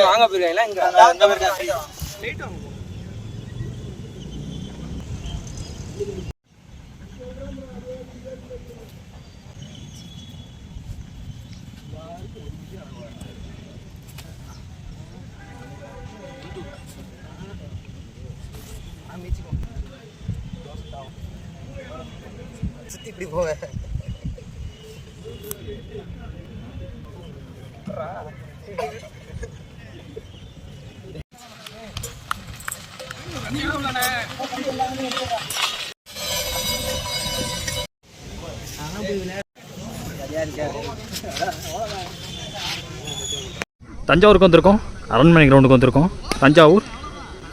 வாங்க போயிருக்கீங்களா இங்க சுத்தி இப்படி போவேன். தஞ்சாவூருக்கு வந்திருக்கோம், அரண்மனை கிரவுண்டுக்கு வந்திருக்கோம். தஞ்சாவூர்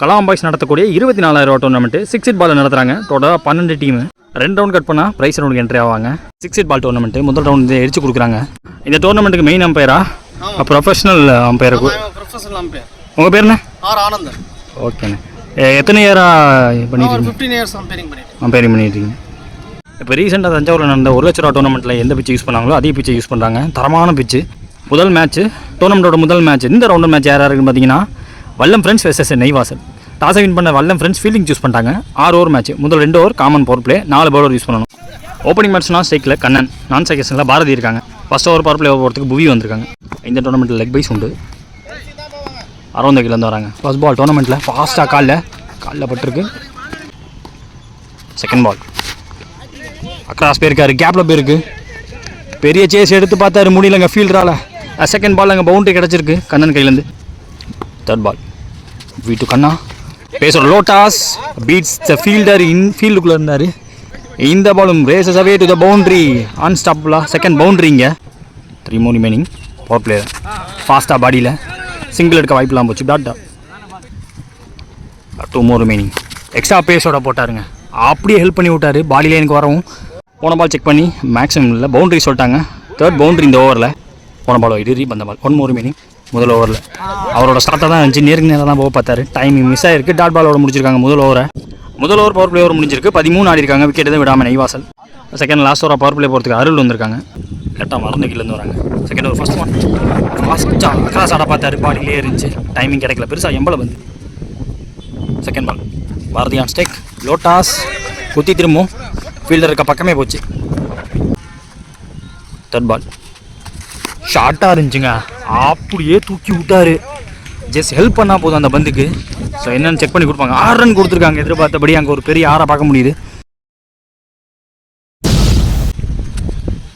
கலாம் பாய்ஸ் நடத்தக்கூடிய 24,000 ரூபா டோர்னமெண்ட்டு 6 இட் பால் நடத்துகிறாங்க. டோட்டலாக 12 டீமு. 2 ரவுண்ட் கட் பண்ணால் ப்ரைஸ் ரவுண்டுக்கு என்ட்ரி ஆவாங்க. 6 இட் பால் டோர்னமெண்ட்டு முதல் ரவுண்டு எரிச்சு கொடுக்குறாங்க. இந்த டோர்னமெண்ட்டுக்கு மெயின் அம்பையரா ப்ரொஃபஷனல் அம்பையருக்கு? Professional umpire. உங்கள் பேருண்ணே? ஆர் ஆனந்தன். ஓகேண்ணே. எத்தனை இயராக பண்ணிட்டு 15 இயர்ஸ் அம்பையரிங் பண்ணிட்டுருக்கீங்க? இப்போ ரீசெண்டாக தஞ்சாவூரில் நடந்த 1 லட்ச ரூபா டோர்னமெண்ட்டில் எந்த பிச்சு யூஸ் பண்ணாங்களோ அதே பிச்சை யூஸ் பண்ணுறாங்க. தரமான பிச்சு. முதல் மேட்ச்சு டோர்னமெண்ட்டோட முதல் மேட்ச். இந்த ரவுண்டு மேட்ச் யார் யாருக்குன்னு பார்த்தீங்கன்னா வல்லம் ஃப்ரெண்ட்ஸ் வெர்சஸ் நெய்வாசல். டாஸை வின் பண்ண வல்லம் ஃப்ரெண்ட்ஸ் ஃபீல்டிங் சூஸ் பண்ணிட்டாங்க. 6 ஓவர் மேட்ச். முதல் 2 over common power play, 4 bowler use பண்ணணும். ஓப்பனிங் பேட்ஸ்னா ஸ்ட்ரைக்கில் கண்ணன், நான் செகண்ட்ஸில் பாரதி இருக்காங்க. ஃபஸ்ட் ஓவர் பவர் பிளே போகிறதுக்கு புவி வந்திருக்காங்க. இந்த டோர்னமெண்ட்டில் லெக் பைஸ் உண்டு. அரவந்தகிலேருந்து வராங்க. ஃபர்ஸ்ட் பால் டோர்னமெண்ட்டில் ஃபாஸ்ட்டாக காலில் பட்டிருக்கு. செகண்ட் பால் அக்ராஸ் போயிருக்காரு, கேப்பில் போயிருக்கு. பெரிய சேஸ் எடுத்து பார்த்தாரு, முடியலங்க ஃபீல்டரால். செகண்ட் பால் அங்கே பவுண்டரி கிடச்சிருக்கு கண்ணன் கையிலேருந்து. தேர்ட் பால் வீட்டு கண்ணா பேசுகிற லோட்டாஸ் பீட்ஸ் த ஃபீல்டர் இன் ஃபீல்டுக்குள்ளே இருந்தார். இந்த பாலும் races away to the boundary, அன்ஸ்டாப்பபிளா. செகண்ட் பவுண்ட்ரிங்க. 3 more remaining. பவர் பிளேயர் ஃபாஸ்ட்டாக பாடியில் சிங்கிள் எடுக்க வாய்ப்புலாம் போச்சு. டாட்டா 2 more remaining. எக்ஸ்ட்ரா பேஸோட போட்டாருங்க, அப்படியே ஹெல்ப் பண்ணி விட்டார். பாடியில் எனக்கு வரவும் போன பால் செக் பண்ணி மேக்ஸிமம் இல்லை பவுண்ட்ரி சொல்லிட்டாங்க. தேர்ட் பவுண்ட்ரி இந்த ஓவரில். போன பால் இது ரீபந்த பால். 1 more remaining. முதல் ஓவரில் அவரோட ஸ்டார்ட்டாக தான் இருந்துச்சு, நேருக்கு நேராக தான் போக பார்த்தாரு. டைமிங் மிஸ் ஆகிருக்கு. டாட் பாலோட முடிச்சிருக்காங்க முதல் ஓவரை. முதல் ஓவர் பவர் பிளே ஓவர் முடிஞ்சிருக்கு. 13 ஆடி இருக்காங்க. விக்கெட் எதுவும் விடாமல் நெய்வாசல். செகண்ட் லாஸ்ட் ஓவராக பவர் பிளே போகிறதுக்கு அருள் வந்திருக்காங்க. கரெக்டாக மறந்துக்கிலேருந்து வராங்க. செகண்ட் ஓவர் ஃபஸ்ட் ஒன் ஃபாஸ்ட்டாக அக்ராஸ் ஆட பார்த்தாரு, பாடியிலே இருந்துச்சு. டைமிங் கிடைக்கல, பெருசாக எம்பளை வந்து. செகண்ட் பால் பாரதியான் ஸ்டேக் லோட்டாஸ் குத்தி திரும்பும் ஃபீல்டர் இருக்க பக்கமே போச்சு. தேர்ட் பால் ஷார்ட்டாக இருந்துச்சுங்க, அப்படியே தூக்கி விட்டாரு. ஜஸ்ட் ஹெல்ப் பண்ணால் போதும் அந்த பந்துக்கு. ஸோ என்னென்னு செக் பண்ணி கொடுப்பாங்க. 6 ரன் கொடுத்துருக்காங்க. எதிர்பார்த்தபடி அங்கே ஒரு பெரிய 6 பார்க்க முடியுது.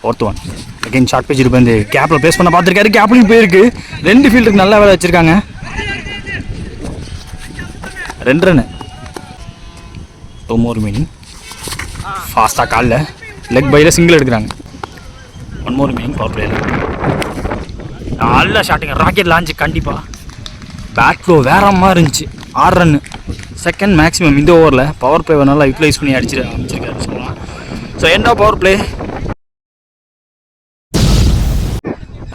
Fourth one again short page வந்து கேப்பில் பேஸ் பண்ண பார்த்துருக்காரு. கேப்லையும் போயிருக்கு. 2 ஃபீல்டுக்கு நல்லா வேலை வச்சுருக்காங்க. 2 ரன்னு. 2 more remaining. ஃபாஸ்ட்டாக காலில் லெக் பையில் சிங்கிள் எடுக்கிறாங்க. 1 more remaining பவர் பிளேயில். நல்ல ஷாட்டிங்க, ராக்கெட் லான்ச்சு. கண்டிப்பாக பேட் ஃப்ளோ வேற மாதிரி இருந்துச்சு. 6 ரன்னு. செகண்ட் மேக்ஸிமம் இந்த ஓவரில் பவர் பிளேவை நல்லா யூட்டிலைஸ் பண்ணி அமைச்சிருக்காரு சொல்லலாம். So end of power play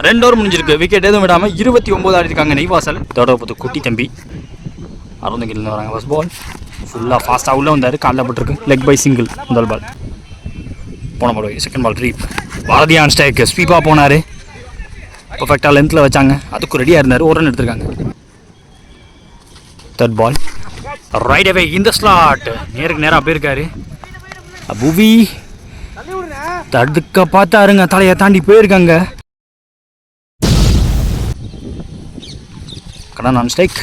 2 over முடிஞ்சிருக்கு. விக்கெட் எதுவும் விடாமல் 29 ஆடி இருக்காங்க நெய்வாசல். தேர்ட் ஓவர் பார்த்து குட்டி தம்பி அருந்தகிலேருந்து வராங்க. ஃபர்ஸ்ட் பால் ஃபுல்லாக ஃபாஸ்ட்டாக உள்ளே வந்தார், காலில் பட்டிருக்கு. லெக் பை சிங்கிள் முதல் பால். போன பால் செகண்ட் பால் ரீப் பாரதியான் ஸ்டேக் ஸ்வீப்பாக போனார். பர்ஃபெக்டாக லென்த்தில் வச்சாங்க, அதுக்கு ரெடியாக இருந்தார். 1 ரன் எடுத்திருக்காங்க. தேர்ட் பால் ரைட் அவே இந்த ஸ்லாட் நேருக்கு நேராக போயிருக்காரு. புவி தடுக்க பார்த்தாருங்க, தலையை தாண்டி போயிருக்காங்க. கடன் ஆன் ஸ்டேக்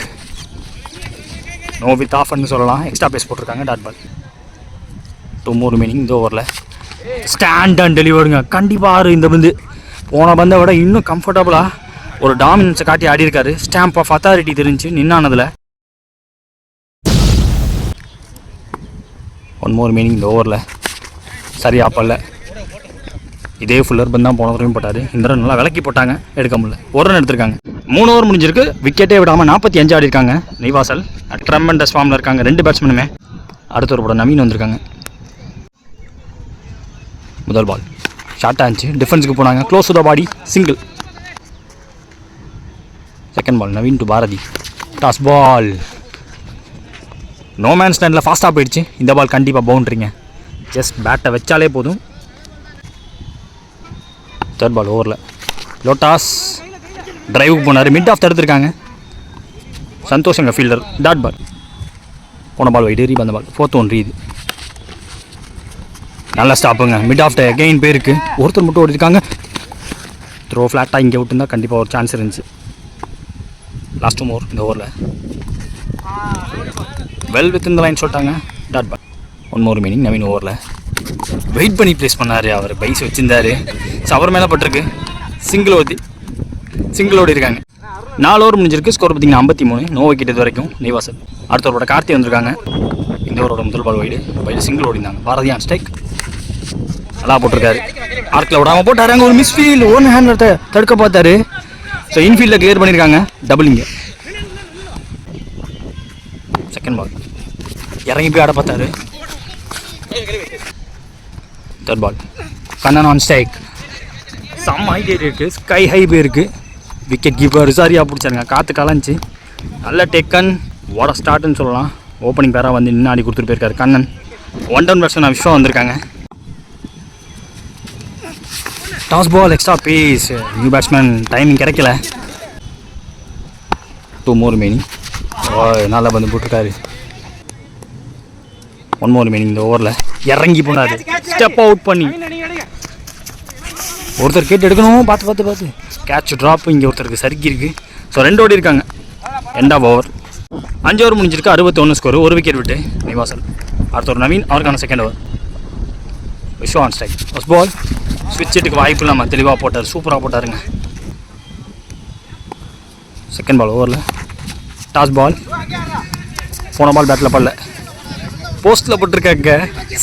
நோ வித் ஆஃப்னு சொல்லலாம். எக்ஸ்ட்ரா பேஸ் போட்டிருக்காங்க. Dot ball. 2 more remaining இந்த ஓவரில். ஸ்டாண்ட் அண்ட் டெலிவருங்க. கண்டிப்பாக இந்த பந்து போன பந்தை விட இன்னும் கம்ஃபர்டபுளாக ஒரு டாமினன்ஸை காட்டி ஆடி இருக்காரு. ஸ்டாம்ப் ஆஃப் அத்தாரிட்டி தெரிஞ்சு நின்னானதில். 1 more remaining இந்த ஓவரில். சரியா அப்பல்ல. இதே ஃபுல்லர் பந்து தான் போன தடவையும் போட்டார். இந்த தடவை நல்லா விலக்கி போட்டாங்க, எடுக்க முடியல. ஒரு ரன் எடுத்திருக்காங்க. 3 ஓவர் முடிஞ்சிருக்கு. விக்கெட்டே விடாமல் 45 ஆடி இருக்காங்க நெய்வாசல். ட்ரெமெண்டஸ் ஃபார்மில் இருக்காங்க 2 பேட்ஸ்மேனுமே. அடுத்த ஒரு போட நவீன் வந்திருக்காங்க. முதல் பால் ஷார்ட்டாக இருந்துச்சு, டிஃபென்ஸுக்கு போனாங்க. Close to the body, single. Second ball Naveen to Bharathi, toss ball. No man ஸ்டாண்டில் ஃபாஸ்ட்டாக போயிடுச்சு. இந்த பால் கண்டிப்பாக பவுண்ட்ரிங்க. ஜஸ்ட் பேட்டை வச்சாலே போதும். தேர்ட் பால் ஓவரில் லோட்டாஸ் டிரைவுக்கு போனார். மிட் ஆஃப் தடுத்துருக்காங்க. சந்தோஷங்க ஃபீல்டர். Dot ball. போன பால் வைடு, ரீ வந்த பால். 4th one Ritu. நல்லா ஸ்டாப்புங்க. மிட் ஆஃப் அகெயின் போயிருக்கு. ஒருத்தர் மட்டும் ஓடிருக்காங்க. த்ரோ ஃப்ளாட்டாக இங்கே விட்டுருந்தா கண்டிப்பாக ஒரு சான்ஸ் இருந்துச்சு. லாஸ்ட் 2 ஓவர் இந்த ஓவரில். வெல் வித் இந்த லைன் சொல்லிட்டாங்க. Dot ball. 1 more meaning. Naveen ஓவரில் வெயிட் பண்ணி ப்ளேஸ் பண்ணார். அவர் பைஸ் வச்சுருந்தார். ஸோ அவர் மேலே பட்டிருக்கு. சிங்கிள் ஓடி இருக்காங்க. 4 ஓவர் முடிஞ்சிருக்கு. ஸ்கோர் பார்த்தீங்கன்னா 53. நோ விக்கெட் இது வரைக்கும் நெய்வாசல். அடுத்த ஓவரோட கார்த்தி வந்திருக்காங்க. இந்த ஓவரோட முதல் பால் வைடு சிங்கிள் ஓடிந்தாங்க. Bharathi on strike. நல்லா போட்டிருக்காரு. ஆர்க்கில் விடாமல் போட்டார். அங்கே ஒரு மிஸ்ஃபீல்டு. ஒன் ஹேண்டில் தடுக்க பார்த்தாரு. ஸோ இன்ஃபீல்டில் கிளியர் பண்ணியிருக்காங்க. டபுள் இங்கே. செகண்ட் பால் இறங்கி போய் ஆட பார்த்தாரு. Third ball Kannan on strike. செம்ம ஹைட் இருக்குது. ஸ்கை ஹை போயிருக்கு. விக்கெட் கீப்பர் சரியாக பிடிச்சாருங்க. காற்று கலஞ்சி. நல்ல டேக்கன். வாட ஸ்டார்ட்னு சொல்லலாம். ஓப்பனிங் பேராக வந்து நின்று ஆடி கொடுத்துட்டு போயிருக்காரு கண்ணன். 1 down பேட்ஸ்மேன் விஸ்வா வந்திருக்காங்க. Toss ball extra pace. New batsman timing கிடைக்கல. 2 more மீனிங். நல்லா வந்து போட்டிருக்காரு. 1 more மீனிங். இந்த ஓவரில் இறங்கி போனார். ஸ்டெப் அவுட் பண்ணி ஒருத்தர் கேட்டு எடுக்கணும். பார்த்து கேட்ச் ட்ராப். இங்கே ஒருத்தருக்கு சறுக்கி இருக்குது. ஸோ 2 ஓடி இருக்காங்க. End of over. 5 ஓவர் முடிஞ்சிருக்கு. 61 ஸ்கோர். 1 விக்கெட் விட்டு நெய்வாசல். அடுத்த ஒரு நவீன், அவருக்கான second over. Viswa on strike. First ball ஸ்விட்ச் ஹிட்டுக்கு வாய்ப்பு இல்லாமல் தெளிவாக போட்டார். சூப்பராக போட்டாருங்க. செகண்ட் பால் ஓவரில் டாஸ் பால். போன பால் பேட்டில் படல. போஸ்ட்டில் போட்டிருக்காங்க.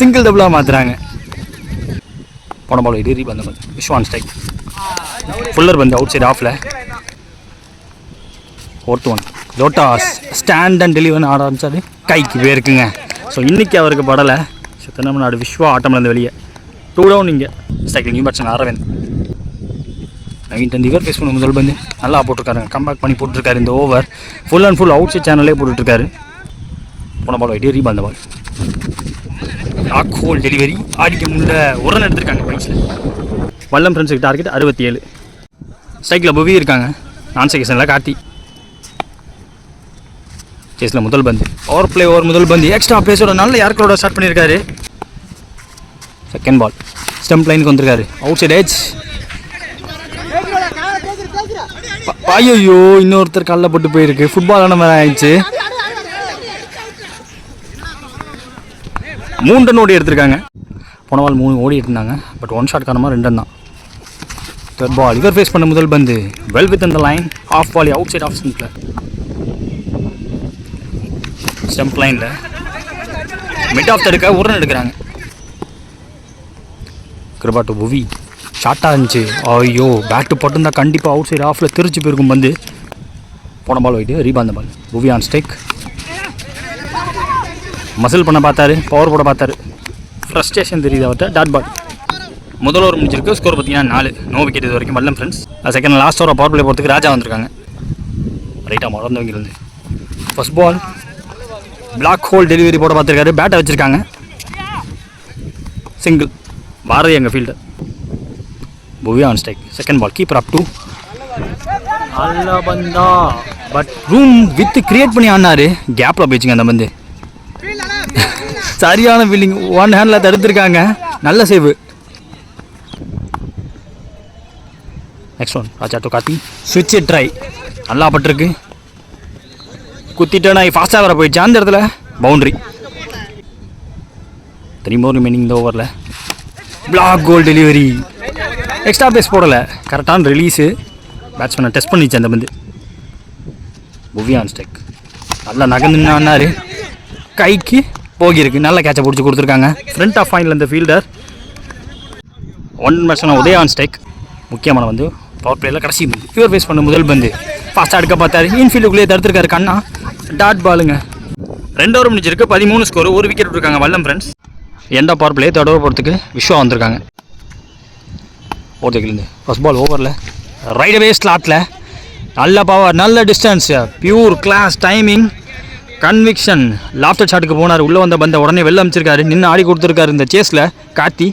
சிங்கிள் டபுளாக மாற்றுறாங்க. போன பால் ரீ வந்த ball. Vishwa on strike. Fuller வந்து அவுட் சைடு ஆஃபில். 4th one Lotus. Stand and delivery ஆட ஆரம்பிச்சாரு. கைக்கு போயிருக்குங்க. ஸோ இன்றைக்கி அவருக்கு படலை. ஸோ தமிழ்நாடு விஸ்வா ஆட்டம்லேருந்து வெளியே. 2 down இங்கே. ஸ்ட்ரைக்கில் நியூ பேட்ஸ்மேன் அரவிந்த். நவீன் தந்தி இவர் ஃபேஸ் பண்ண முதல் பந்து நல்லா போட்டிருக்காருங்க. கம்பேக் பண்ணி போட்டிருக்காரு. இந்த over full and full outside சேனல்லே போட்டுட்ருக்காரு. போன பால் வைட்டு ரீ வந்த பால். Block hole delivery. ஆடிக்க முடியல. ஒரு ரன் எடுத்திருக்காங்க பைஸில். வல்லம் ஃப்ரெண்ட்ஸுக்கு டார்கெட் 67. ஸ்ட்ரைக்கில் புவி இருக்காங்க. நான் செகஷனில் கார்த்தி. சேஸில் முதல் பந்து. ஓவர் முதல் பந்து. எக்ஸ்ட்ரா பேஸோட நல்ல யாருக்கோட ஸ்டார்ட் பண்ணியிருக்காரு. செகண்ட் பால் ஸ்டம்ப் லைனுக்கு வந்திருக்காரு. Outside edge. ஐயோ இன்னொருத்தர் காலில் போட்டு போயிருக்கு. ஃபுட்பாலான மாதிரி ஆயிடுச்சு. 3 ரன் ஓடி எடுத்திருக்காங்க. போன பால் 3 ஓடி எடுத்திருந்தாங்க. பட் 1 ஷாட் காரணமாக 2 ரன் தான். தேர்ட் பால் இவர் ஃபேஸ் பண்ண முதல் பந்து. வெல் வித் இந்த லைன். Off ball outside off ஸ்டம்பில். ஸ்டம்ப் லைனில் மிட் ஆஃப் தடுக்க 1 ரன் எடுக்கிறாங்க. கிருபா டு புவி. ஷார்ட்டாக இருந்துச்சு. ஐயோ பேட்டு போட்டிருந்தா கண்டிப்பாக அவுட் சைடு ஆஃபில் திருச்சி போயிருக்கும் பந்து. போன பால் வைட்டு ரீபாந்த பால். புவி ஆன் ஸ்ட்ரைக். மசில் பண்ண பார்த்தாரு. பவர் போட பார்த்தாரு. ஃப்ரஸ்ட்ரேஷன் தெரியுது அவர்கிட்ட. Dot ball. முதல் ஓவர் முடிஞ்சிருக்கு. ஸ்கோர் பார்த்தீங்கன்னா 4. நோ விக்கெட் இது வரைக்கும். Vallam friends. Second last over power play போகிறதுக்கு ராஜா வந்திருக்காங்க. ரைட்டாக மறந்தவங்க இருந்து. First ball block hole delivery போட பார்த்துருக்காரு. பேட்டை வச்சுருக்காங்க. சிங்கிள். பாரதி எங்கள் fielder. Bhuvi on strike. Second ball keeper up 2. நல்லா பந்தா. பட் ரூம் வித் கிரியேட் பண்ணி ஆடினாரு. கேப்பில் போயிடுச்சுங்க அந்த பந்து. சரியான ஃபீல்டிங். 1 ஹேண்டில் தடுத்துருக்காங்க. நல்ல save. Next one Raja to Karthi. ஸ்விட்ச் ட்ரை. நல்லா பட்டிருக்கு. குத்திட்டேனா ஃபாஸ்ட்டாக வர போயிடுச்சு. அந்த இடத்துல பவுண்ட்ரி. 3 more மீனிங் இந்த ஓவரில். பிளாக் கோல் டெலிவரி. எக்ஸ்ட்ரா பேஸ் போடலை. கரெக்டான ரிலீஸு. பேட்ஸ்மேனை டெஸ்ட் பண்ணிச்சு அந்த பந்து. புவி ஆன் ஸ்ட்ரைக். நல்லா நகர்ந்துன்னாரு. கைக்கு போகியிருக்கு. நல்ல கேட்சை பிடிச்சி கொடுத்துருக்காங்க. ஃப்ரண்ட் ஆஃப் ஃபைனில் இந்த ஃபீல்டர் ஒன் மேட்ச்னா உதயா ஆன் ஸ்ட்ரைக். முக்கியமான வந்து பவர் பிளேயில் கடைசி இவர் ஃபேஸ் பண்ண முதல் பந்து ஃபாஸ்ட்டாக எடுக்க பார்த்தாரு. இன்ஃபீல்டுக்குள்ளேயே தடுத்துருக்காரு கண்ணா. டாட் பாலுங்க. 2 ஓவர் முடிஞ்சிருக்கு. 13 ஸ்கோர். ஒரு விக்கெட் விட்டுருக்காங்க வல்லம் ஃப்ரெண்ட்ஸ். எண்டா பவர் பிளே தேர்ட் ஓவர் போகிறதுக்கு விஸ்வா வந்திருக்காங்க. போகிறதுக்குலேருந்து ஃபர்ஸ்ட் பால் ஓவரில் ரைட் அவே ஸ்லாட்டில் நல்ல பவர், நல்ல distance, pure class, timing, conviction. Lofter ஷாட்டுக்கு போனார். உள்ளே வந்த பந்தை உடனே வெளில அமைச்சிருக்காரு. நின்று ஆடி கொடுத்துருக்காரு இந்த சேஸில் கார்த்தி.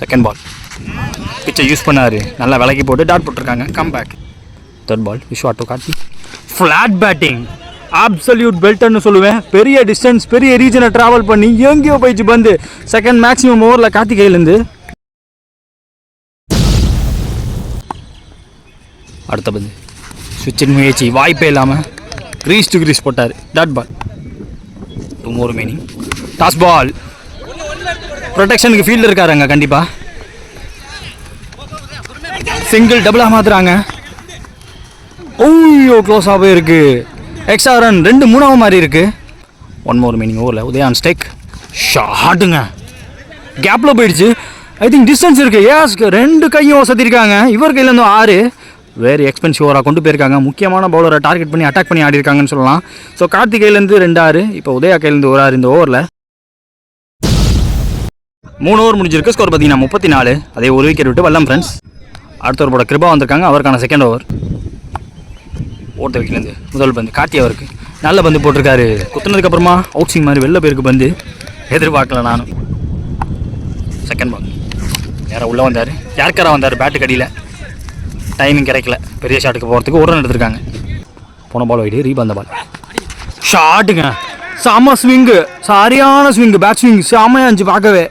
செகண்ட் பால் பிச்சை யூஸ் பண்ணார். நல்லா விலக்கி போட்டு டாட் போட்டிருக்காங்க. Come back. Third ball Vishwa to Karthi. Flat batting, absolute பெல்ட்னு சொல்லுவேன். பெரிய டிஸ்டன்ஸ், பெரிய ரீஜனை ட்ராவல் பண்ணி எங்கேயோ போயிடுச்சு பந்து. செகண்ட் மேக்ஸிமம் ஓவரில் கார்த்தி கையிலேருந்து. அடுத்த பந்து சுவிட்சின் முயற்சி வாய்ப்பே இல்லாமல் கிரீஸ் டு கிரீஸ் போட்டார். Dot ball. 2 more remaining. Toss ball. ப்ரொடெக்ஷனுக்கு ஃபீல்டு இருக்காருங்க கண்டிப்பாக. சிங்கிள் டபுளாக மாற்றுறாங்க. ஓய்யோ க்ளோஸாக போயிருக்கு. எக்ஸ்ட்ரா ரன் 2 3 மாதிரி இருக்குது. 1 more remaining ஓவரில் உதயா ஆன் ஸ்ட்ரைக். ஷாட்டுங்க. கேப்பில் போயிடுச்சு. ஐ திங்க் டிஸ்டன்ஸ் இருக்குது. ஏஸ் 2 கையும் வசதிருக்காங்க. இவர் கையில் இருந்தும் 6. வேறு எக்ஸ்பென்சிவ் ஓவராக கொண்டு போயிருக்காங்க. முக்கியமான பவுலரை டார்கெட் பண்ணி அட்டாக் பண்ணி ஆடி இருக்காங்கன்னு சொல்லலாம். ஸோ கார்த்திகையிலேருந்து 2 6, இப்போ உதயா கையிலேருந்து 1 6 இந்த ஓவரில். 3 ஓவர் முடிஞ்சிருக்கு. ஸ்கோர் பார்த்தீங்கன்னா 34. அதே ஒரு விக்கெட் விட்டு வல்லம் ஃப்ரெண்ட்ஸ். அடுத்த ஒரு போட கிருபா வந்திருக்காங்க. அவருக்கான செகண்ட் ஓவர். ஓட்ட விக்கெட்லேருந்து முதல் பந்து கார்த்தி அவருக்கு நல்ல பந்து போட்டிருக்காரு. குத்துனதுக்கப்புறமா அவுட் ஸ்விங் மாதிரி வெளில போயிருக்கு பந்து. எதிர்பார்க்கல நானும். செகண்ட் பால் யாரா உள்ளே வந்தார். யாருக்காரா வந்தார் பேட்டு கடியில். டைமிங் கிடைக்கல. பெரிய ஷாட்டுக்கு போகிறதுக்கு ஒரு ரன் எடுத்திருக்காங்க. போன பால் வைடு ரீபந்த பால். ஷாட்டுங்க. செம்ம ஸ்விங்கு, சரியான ஸ்விங்கு, பேட் ஸ்விங் செம்மையாக இருந்துச்சு பார்க்கவே.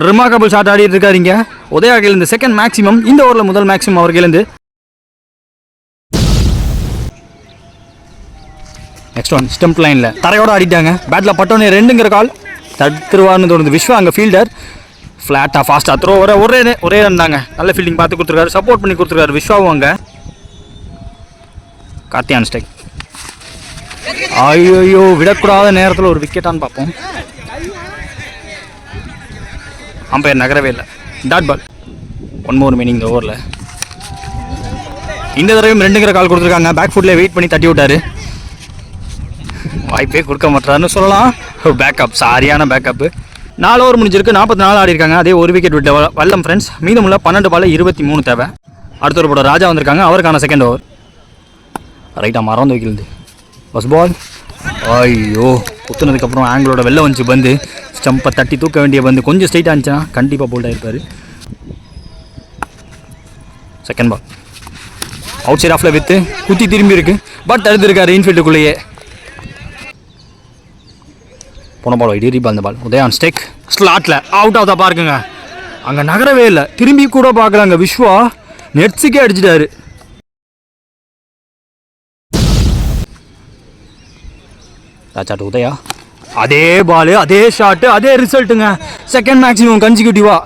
ரிமார்க்கபிள் ஷாட் ஆடிட்டு இருக்காருங்க உதயா கையிலேருந்து. செகண்ட் மேக்ஸிமம் இந்த ஓவரில் முதல் மேக்ஸிமம் அவர் கையிலேருந்து. நெக்ஸ்ட் ஒன் ஸ்டம்ப் லைனில் தரையோடு ஆடிட்டாங்க. பேட்டில் பட்டோன்னே 2ங்கிற கால். தடுத்துருவார்னு தோணுது விஸ்வா. அங்கே ஃபீல்டர் ஃப்ளாட்டாக ஃபாஸ்ட்டாக த்ரோ வர ஒரே ரன் தாங்க. நல்ல ஃபீல்டிங் பார்த்து கொடுத்துருக்காரு. சப்போர்ட் பண்ணி கொடுத்துருக்காரு விஸ்வாவும். அங்கே கார்த்தி ஆன் ஸ்ட்ரைக். ஐயோ விடக்கூடாத நேரத்தில் ஒரு விக்கெட்டான்னு பார்ப்போம். அம்பையர் நகரவே இல்லை. Dot ball. 1 more remaining இந்த ஓவரில். இந்த தடவையும் 2ங்கிற கால் கொடுத்துருக்காங்க. பேக் ஃபுட்டில் வெயிட் பண்ணி தட்டி விட்டார். வாய்ப்பே கொடுக்க மாட்டாருன்னு சொல்லலாம். பேக்கப், சரியான பேக்கப்பு. 4 ஓவர் முடிஞ்சிருக்கு. 44 ஆடி இருக்காங்க. அதே ஒரு விக்கெட் விட்ட வல்லம் ஃப்ரெண்ட்ஸ். மீதமுள்ள 12 பால் 23 தேவை. அடுத்த ஒரு போட ராஜா வந்திருக்காங்க. அவருக்கான செகண்ட் ஓவர். ரைட்டாக மறந்து வைக்கிறது ஃபர்ஸ்ட் பால். ஐயோ குத்துனதுக்கப்புறம் ஆங்கிளோட வெளில வந்துச்சு பந்து. ஸ்டம்பை தட்டி தூக்க வேண்டிய பந்து கொஞ்சம் ஸ்ட்ரைட்டாக இருந்துச்சுன்னா கண்டிப்பாக போல்ட் ஆகிருப்பார். செகண்ட் பால் அவுட் சைட் ஆஃபில் விற்று குத்தி திரும்பி இருக்கு. பட் தடுத்துருக்காரு இன்ஃபீல்டுக்குள்ளேயே. போன பால் வைடு ரீபால். இந்த பால் உதயா ஆன் ஸ்டேக். ஸ்லாட்டில் அவுட் ஆஃப் த பார்க்குங்க. அங்கே நகரவே இல்லை. திரும்பி கூட பார்க்கலாங்க. விஸ்வா நெட்ஸுக்கே அடிச்சிட்டாரு. ராஜாட்டு உதயா. அதே பாலு, அதே ஷாட்டு, அதே ரிசல்ட்டுங்க. Second maximum கன்சிக்யூட்டிவா.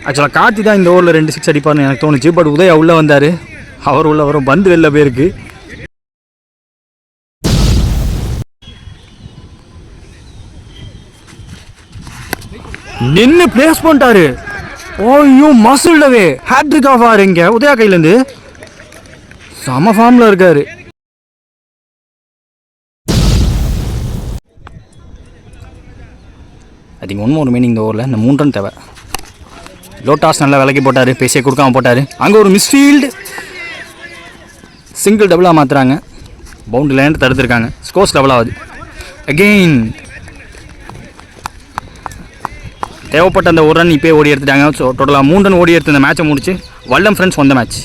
ஆக்சுவலாக கார்த்தி தான் இந்த ஓவரில் 2 6 அடிப்பார்னு எனக்கு தோணுச்சு. பட் உதயா உள்ளே வந்தார். அவர் உள்ள வரும் பந்து வெளில போயிருக்கு. நின்று பிளேஸ் பண்ணிட்டாரு. ஓய்யோ மசில்டவே ஹேட்ரிக் ஆஃப் ஆறுங்க உதயா கையிலேருந்து. செம ஃபார்மில் இருக்காரு. ஐ திங்க் 1 more remaining இந்த ஓவரில். இந்த 3 ரன் தேவை. லோட்டாஸ் நல்லா விலைக்கு போட்டார். பேசியே கொடுக்காம போட்டார். அங்கே ஒரு மிஸ்ஃபீல்டு. சிங்கிள் டபுளாக மாற்றுறாங்க. பவுண்டரி லைன் தடுத்துருக்காங்க. ஸ்கோர்ஸ் டபுள் ஆகுது. அகெயின் தேவைப்பட்ட அந்த 1 ரன் இப்போயே ஓடி எடுத்துட்டாங்க. ஸோ டோட்டலாக 3 ரன் ஓடி எடுத்து இந்த மேட்சை முடிச்சு வல்லம் ஃப்ரெண்ட்ஸ் வந்த மேட்ச்.